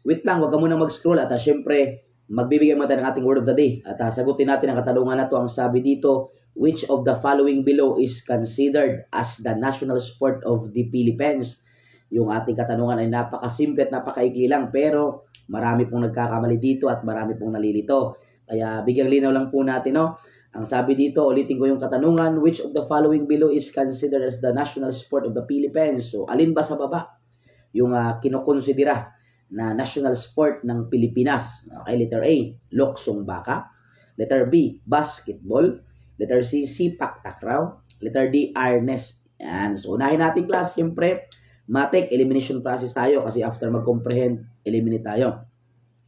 wait lang, wag ka muna mag-scroll at syempre, magbibigay mo tayo ng ating word of the day. At sagutin natin ang katanungan na to. Ang sabi dito, which of the following below is considered as the national sport of the Philippines? Yung ating katanungan ay napakasimple at napakaikli lang, pero marami pong nagkakamali dito at marami pong nalilito. Kaya bigyang linaw lang po natin, no? Ang sabi dito, ulitin ko yung katanungan, which of the following below is considered as the national sport of the Philippines? So, alin ba sa baba yung kinukonsidera na national sport ng Pilipinas? Okay, letter A, luksong baka. Letter B, basketball. Letter C, sipak takraw. Letter D, arnes. Yan. So, unahin natin class, siyempre, matik, elimination process tayo kasi after mag-comprehend, eliminate tayo.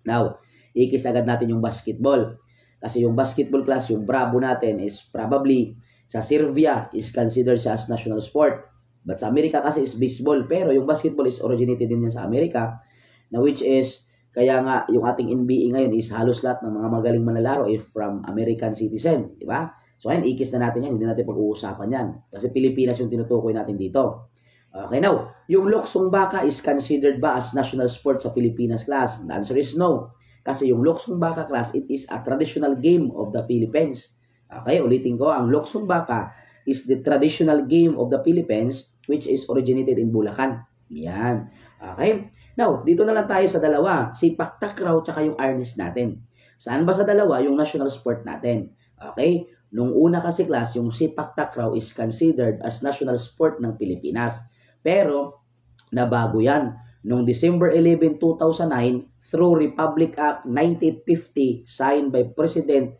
Now, ikis agad natin yung basketball. Kasi yung basketball class, yung Bravo natin is probably sa Serbia is considered siya as national sport. But sa Amerika kasi is baseball. Pero yung basketball is originated din yan sa Amerika. Na which is, kaya nga yung ating NBA ngayon is halos lahat ng mga magaling manlalaro is from American citizen. Diba? So ayun, ikis na natin yan. Hindi natin pag-uusapan yan. Kasi Pilipinas yung tinutukoy natin dito. Okay, now, yung luksong baka is considered ba as national sport sa Pilipinas class? The answer is no. Kasi yung luksong baka class, it is a traditional game of the Philippines. Okay, ulitin ko, ang luksong baka is the traditional game of the Philippines which is originated in Bulacan. Yan. Okay? Now, dito na lang tayo sa dalawa, sipak takraw tsaka yung arnis natin. Saan ba sa dalawa yung national sport natin? Okay? Nung una kasi class, yung sipak takraw is considered as national sport ng Pilipinas. Pero, nabago yan. Noong December 11, 2009, through Republic Act 1950 signed by President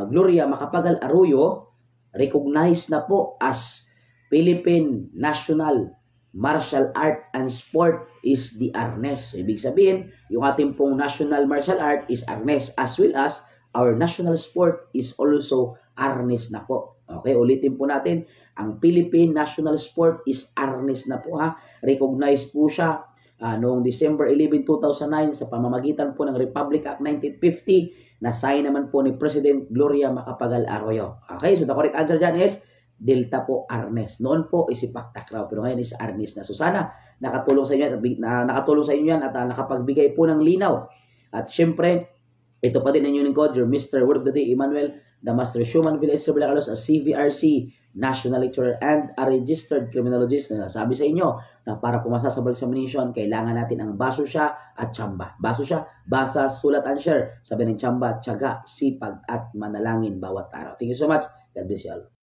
Gloria Macapagal Arroyo, recognized na po as Philippine National Martial Art and Sport is the arnes. So, ibig sabihin, yung ating pong national martial art is arnes as well as our national sport is also arnes na po. Okay, ulitin po natin, ang Philippine National Sport is arnes na po ha. Recognized po siya noong December 11, 2009 sa pamamagitan po ng Republic Act 1950 na sign naman po ni President Gloria Macapagal Arroyo. Okay, so the correct answer dyan is Delta po, arnes. Noon po isipak takraw, pero ngayon is arnes na. So sana nakatulong sa inyo at nakapagbigay po ng linaw. At syempre, ito pa din ang inyong lingkod, your Mr. Word of the Day, Emmanuel, the Master Schumann Villas Carlos, a CVRC, National Lecturer, and a Registered Criminologist na nasabi sa inyo na para pumasa sa bar examination, kailangan natin ang baso siya at tsamba. Baso siya, basa, sulat, and share. Sabi ng tsamba, tiyaga, sipag, at manalangin bawat araw. Thank you so much. God bless you all.